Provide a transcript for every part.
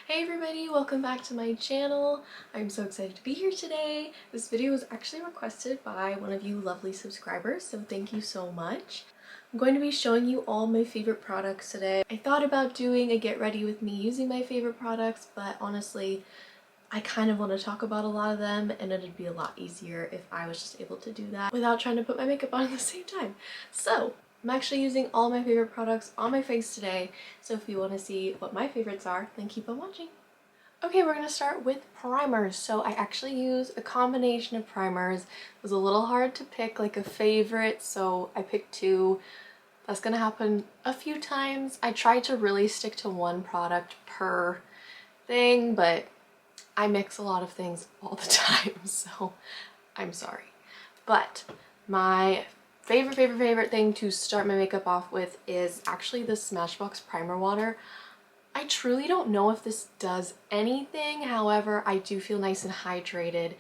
Hey everybody, welcome back to my channel. I'm so excited to be here today. This video was actually requested by one of you lovely subscribers, so thank you so much. I'm going to be showing you all my favorite products today. I thought about doing a get ready with me using my favorite products, but honestly, I kind of want to talk about a lot of them and it'd be a lot easier if I was just able to do that without trying to put my makeup on at the same time. So I'm actually using all my favorite products on my face today, so if you want to see what my favorites are, then keep on watching. Okay, we're going to start with primers. So I actually use a combination of primers. It was a little hard to pick like a favorite, so I picked two. That's going to happen a few times. I try to really stick to one product per thing, but I mix a lot of things all the time, so I'm sorry. But my favorite thing to start my makeup off with is actually the Smashbox Primer Water. I truly don't know if this does anything, however, I do feel nice and hydrated,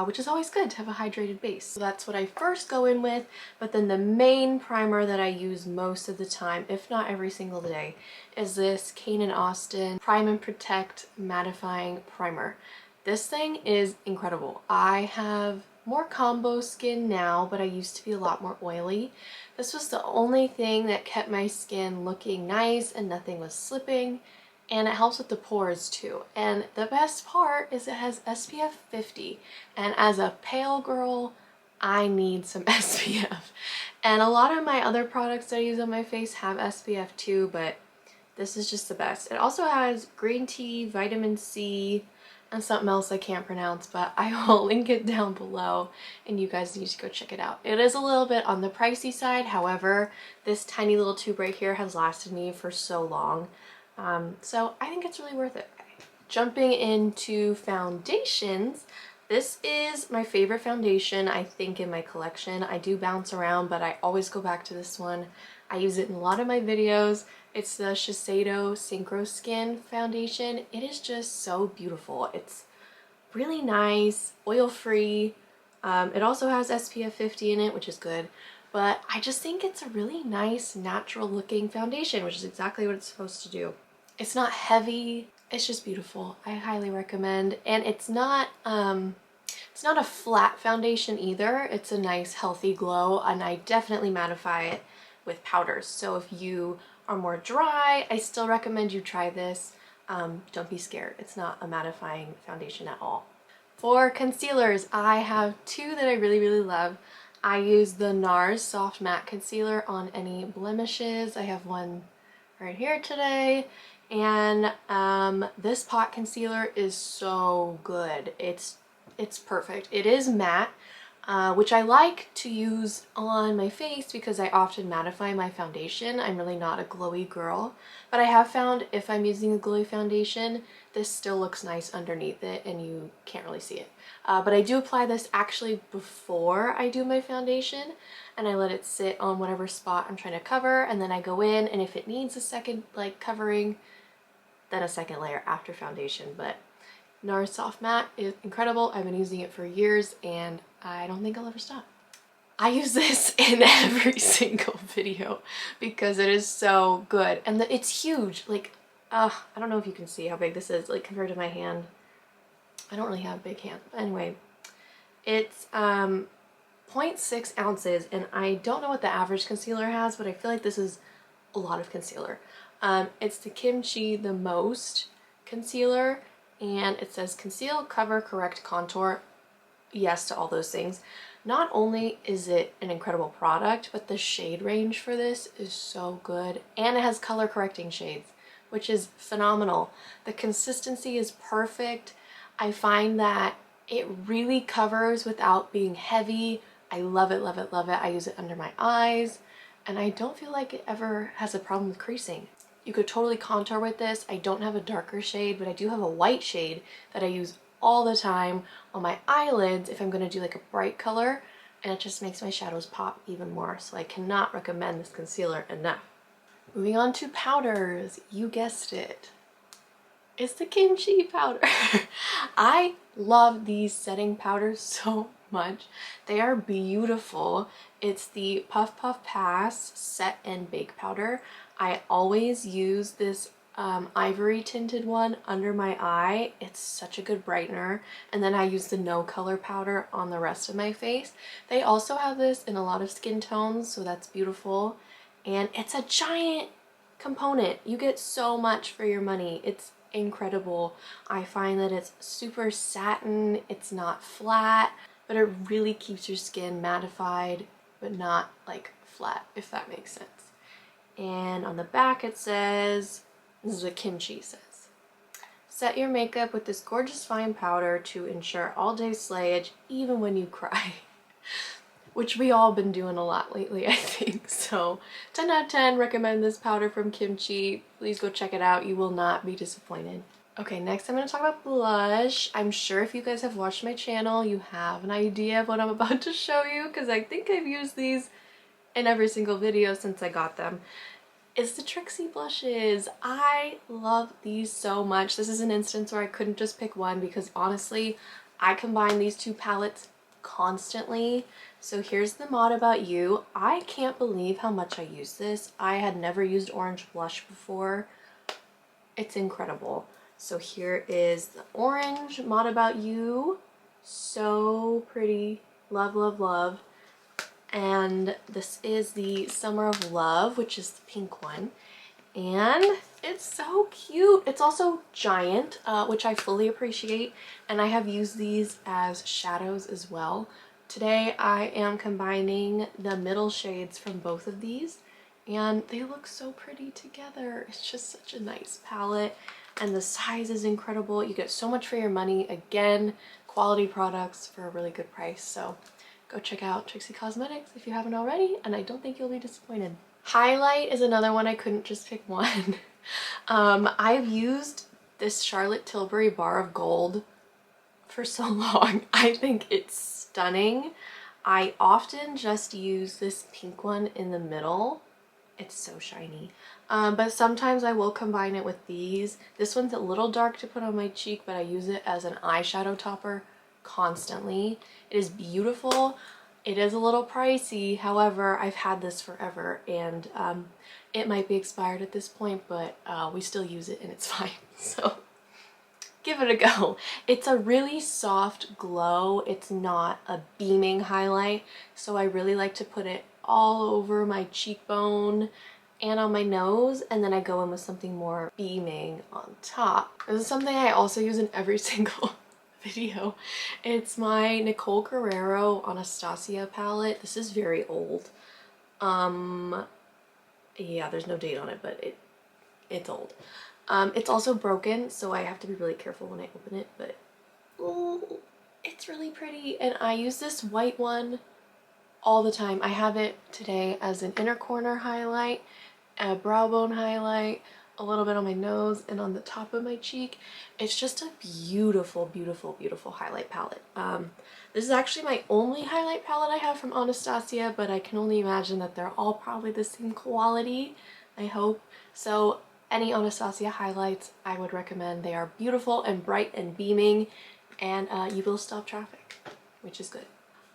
which is always good to have a hydrated base. So that's what I first go in with, but then the main primer that I use most of the time, if not every single day, is this Kanan Prime and Protect Mattifying Primer. This thing is incredible. I have more combo skin now, but I used to be a lot more oily. This was the only thing that kept my skin looking nice and nothing was slipping, and it helps with the pores too. And the best part is it has SPF 50, and as a pale girl, I need some SPF. And a lot of my other products that I use on my face have SPF too, but this is just the best. It also has green tea, vitamin C, and something else I can't pronounce, but I will link it down below and you guys need to go check it out. It is a little bit on the pricey side, however, this tiny little tube right here has lasted me for so long. So I think it's really worth it. Okay. Jumping into foundations, this is my favorite foundation I think in my collection. I do bounce around, but I always go back to this one. I use it in a lot of my videos. It's the Shiseido Synchro Skin Foundation. It is just so beautiful. It's really nice, oil-free. It also has SPF 50 in it, which is good. But I just think it's a really nice, natural-looking foundation, which is exactly what it's supposed to do. It's not heavy. It's just beautiful. I highly recommend. And it's not a flat foundation either. It's a nice, healthy glow, and I definitely mattify it with powders. So if you are more dry, I still recommend you try this. Don't be scared. It's not a mattifying foundation at all. For concealers, I have two that I really love. I use the Nars Soft Matte Concealer on any blemishes. I have one right here today. And this pot concealer is so good. It's perfect. It is matte, which I like to use on my face because I often mattify my foundation. I'm really not a glowy girl, but I have found if I'm using a glowy foundation, this still looks nice underneath it and you can't really see it. But I do apply this actually before I do my foundation, and I let it sit on whatever spot I'm trying to cover, and then I go in, and if it needs a second like covering, then a second layer after foundation. But NARS Soft Matte is incredible. I've been using it for years and I don't think I'll ever stop. I use this in every single video because it is so good, and it's huge. Like, I don't know if you can see how big this is, like compared to my hand. I don't really have a big hand. But anyway, it's 0.6 ounces, and I don't know what the average concealer has, but I feel like this is a lot of concealer. It's the Kimchi The Most concealer, and it says conceal, cover, correct, contour. Yes to all those things. Not only is it an incredible product, but the shade range for this is so good, and it has color correcting shades, which is phenomenal. The consistency is perfect. I find that it really covers without being heavy. I love it, love it, love it. I use it under my eyes, and I don't feel like it ever has a problem with creasing. You could totally contour with this. I don't have a darker shade, but I do have a white shade that I use all the time on my eyelids if I'm going to do like a bright color, and it just makes my shadows pop even more. So I cannot recommend this concealer enough. Moving on to powders, you guessed it. It's the Kimchi powder. I love these setting powders so much. They are beautiful. It's the Puff Puff Pass Set and Bake Powder. I always use this ivory tinted one under my eye. It's such a good brightener. And then I use the no color powder on the rest of my face. They also have this in a lot of skin tones, so that's beautiful. And it's a giant component. You get so much for your money. It's incredible. I find that it's super satin, it's not flat, but it really keeps your skin mattified, but not like flat, if that makes sense. And on the back it says, this is what Kimchi says, set your makeup with this gorgeous fine powder to ensure all day slayage even when you cry. Which we all been doing a lot lately, I think. So 10 out of 10, recommend this powder from Kimchi. Please go check it out. You will not be disappointed. Okay, next I'm going to talk about blush. I'm sure if you guys have watched my channel, you have an idea of what I'm about to show you, because I think I've used these in every single video since I got them. It's the Trixie Blushes. I love these so much. This is an instance where I couldn't just pick one because honestly, I combine these two palettes constantly. So here's the mod about you. I can't believe how much I use this. I had never used orange blush before. It's incredible. So here is the orange mod about you. So pretty. Love, love, love. And this is the Summer of Love, which is the pink one. And it's so cute. It's also giant, which I fully appreciate. And I have used these as shadows as well. Today I am combining the middle shades from both of these, and they look so pretty together. It's just such a nice palette, and the size is incredible. You get so much for your money. Again, quality products for a really good price. So go check out Trixie Cosmetics if you haven't already, and I don't think you'll be disappointed. Highlight is another one. I couldn't just pick one. I've used this Charlotte Tilbury Bar of Gold for so long. I think it's stunning. I often just use this pink one in the middle. It's so shiny. But sometimes I will combine it with these. This one's a little dark to put on my cheek, but I use it as an eyeshadow topper constantly. It is beautiful. It is a little pricey. However, I've had this forever, and it might be expired at this point, but we still use it and it's fine. So give it a go. It's a really soft glow. It's not a beaming highlight, so I really like to put it all over my cheekbone and on my nose, and then I go in with something more beaming on top. This is something I also use in every single video. It's my Nicole Guerrero Anastasia palette. This is very old. Yeah, there's no date on it, but it's old. It's also broken, so I have to be really careful when I open it, but ooh, it's really pretty. And I use this white one all the time. I have it today as an inner corner highlight, a brow bone highlight, a little bit on my nose, and on the top of my cheek. It's just a beautiful, beautiful, beautiful highlight palette. This is actually my only highlight palette I have from Anastasia, but I can only imagine that they're all probably the same quality, I hope. So any Anastasia highlights I would recommend. They are beautiful and bright and beaming, and you will stop traffic, which is good.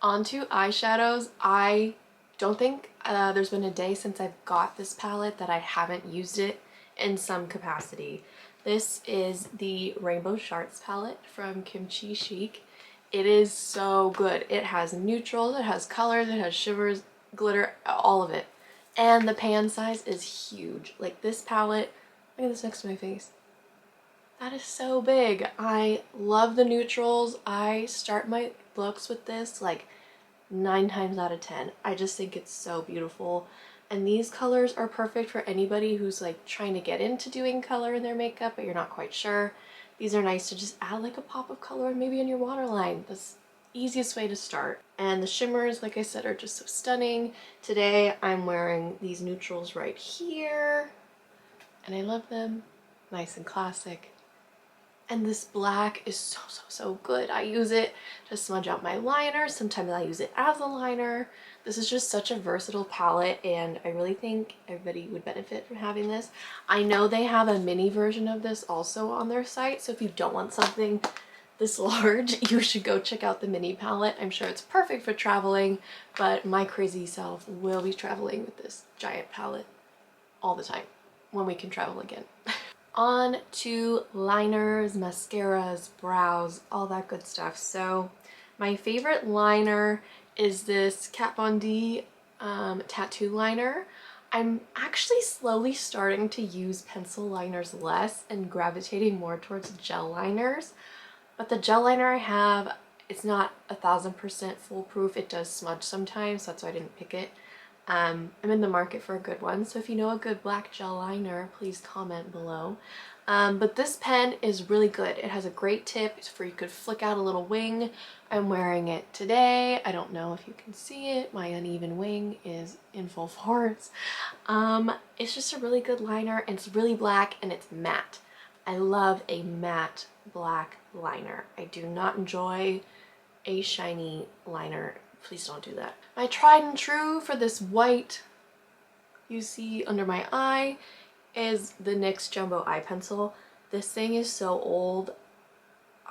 On to eyeshadows. I don't think there's been a day since I've got this palette that I haven't used it in some capacity. This is the Rainbow Sharts palette from Chi Chic. It is so good. It has neutrals, it has colors, it has shimmers, glitter, all of it. And the pan size is huge. Like this palette, look at this next to my face. That is so big. I love the neutrals. I start my looks with this like 9 times out of 10. I just think it's so beautiful. And these colors are perfect for anybody who's like trying to get into doing color in their makeup, but you're not quite sure. These are nice to just add like a pop of color maybe in your waterline. That's the easiest way to start. And the shimmers, like I said, are just so stunning. Today I'm wearing these neutrals right here, and I love them. Nice and classic. And this black is so, so, so good. I use it to smudge out my liner. Sometimes I use it as a liner. This is just such a versatile palette, and I really think everybody would benefit from having this. I know they have a mini version of this also on their site, so if you don't want something this large, you should go check out the mini palette. I'm sure it's perfect for traveling, but my crazy self will be traveling with this giant palette all the time when we can travel again. On to liners, mascaras, brows, all that good stuff. So my favorite liner is this Kat Von D tattoo liner. I'm actually slowly starting to use pencil liners less and gravitating more towards gel liners. But the gel liner I have, it's not 1000% foolproof. It does smudge sometimes, so that's why I didn't pick it. I'm in the market for a good one, so if you know a good black gel liner, please comment below. But this pen is really good. It has a great tip for you could flick out a little wing. I'm wearing it today. I don't know if you can see it. My uneven wing is in full force. It's just a really good liner, and it's really black and it's matte. I love a matte black liner. I do not enjoy a shiny liner. Please don't do that. My tried and true for this white you see under my eye is the NYX Jumbo Eye Pencil. This thing is so old.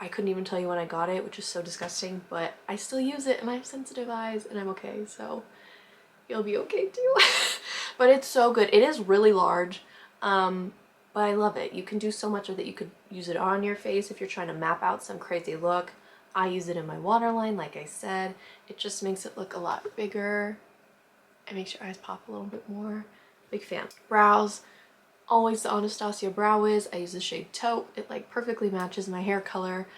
I couldn't even tell you when I got it, which is so disgusting, but I still use it and I have sensitive eyes and I'm okay, so you'll be okay too. But it's so good. It is really large, but I love it. You can do so much with it. You could use it on your face if you're trying to map out some crazy look. I use it in my waterline, like I said. It just makes it look a lot bigger. It makes your eyes pop a little bit more. Big fan. Brows, always the Anastasia Brow Wiz. I use the shade Taupe. It like perfectly matches my hair color.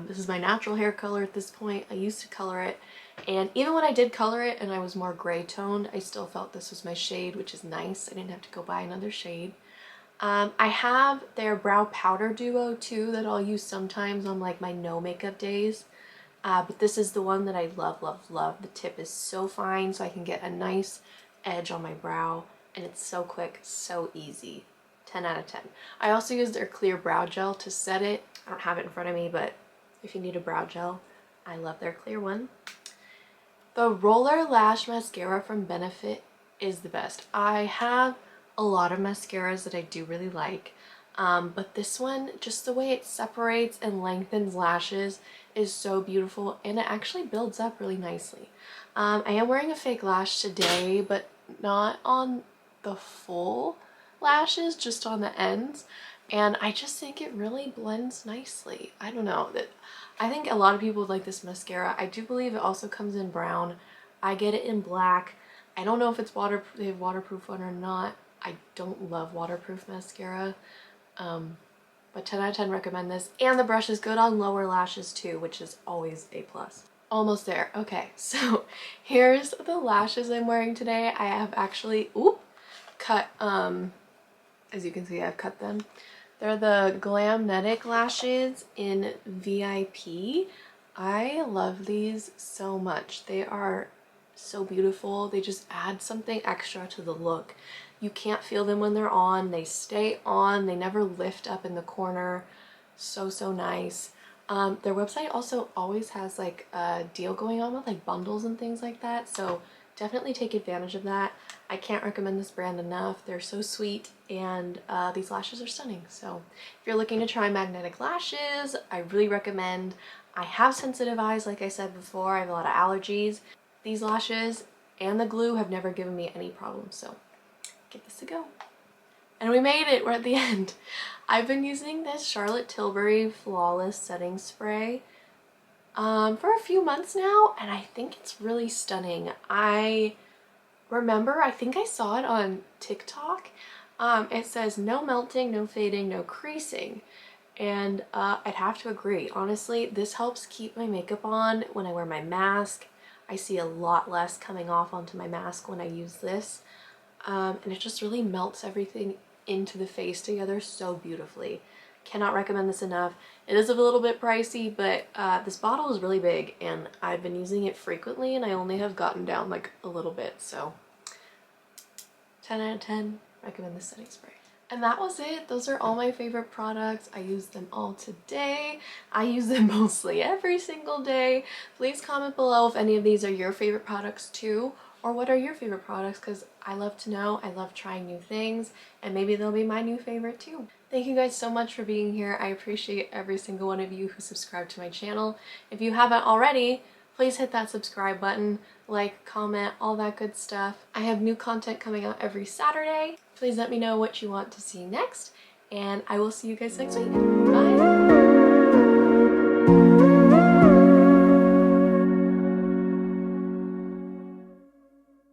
This is my natural hair color at this point. I used to color it, and even when I did color it and I was more gray toned, I still felt this was my shade, which is nice. I didn't have to go buy another shade. I have their brow powder duo too that I'll use sometimes on like my no makeup days. But this is the one that I love, love, love. The tip is so fine, so I can get a nice edge on my brow, and it's so quick, so easy. 10 out of 10. I also use their clear brow gel to set it. I don't have it in front of me, but if you need a brow gel, I love their clear one. The Roller Lash Mascara from Benefit is the best. I have a lot of mascaras that I do really like, but this one, just the way it separates and lengthens lashes is so beautiful, and it actually builds up really nicely. I am wearing a fake lash today, but not on the full lashes, just on the ends, and I just think it really blends nicely. I don't know, I think a lot of people like this mascara. I do believe it also comes in brown. I get it in black. I don't know if it's they have waterproof one or not. I don't love waterproof mascara, but 10 out of 10 recommend this. And the brush is good on lower lashes too, which is always a plus. Almost there. Okay, so here's the lashes I'm wearing today. I have actually, cut, as you can see, I've cut them. They're the Glamnetic Lashes in VIP. I love these so much. They are so beautiful. They just add something extra to the look. You can't feel them when they're on. They stay on. They never lift up in the corner. So, so nice. Their website also always has like a deal going on with like bundles and things like that. So definitely take advantage of that. I can't recommend this brand enough. They're so sweet, and these lashes are stunning. So if you're looking to try magnetic lashes, I really recommend. I have sensitive eyes, like I said before. I have a lot of allergies. These lashes and the glue have never given me any problems, so give this a go. And we made it, we're at the end. I've been using this Charlotte Tilbury Flawless Setting Spray for a few months now, and I think it's really stunning. I remember, I think I saw it on TikTok. It says no melting, no fading, no creasing. And I'd have to agree. Honestly, this helps keep my makeup on when I wear my mask. I see a lot less coming off onto my mask when I use this. And it just really melts everything into the face together so beautifully. Cannot recommend this enough. It is a little bit pricey, but this bottle is really big, and I've been using it frequently, and I only have gotten down like a little bit, so 10 out of 10, recommend this setting spray. And that was it. Those are all my favorite products. I used them all today. I use them mostly every single day. Please comment below if any of these are your favorite products too, or what are your favorite products, because I love to know. I love trying new things, and maybe they'll be my new favorite too. Thank you guys so much for being here. I appreciate every single one of you who subscribe to my channel. If you haven't already, please hit that subscribe button, like, comment, all that good stuff. I have new content coming out every Saturday. Please let me know what you want to see next, and I will see you guys next week. Bye!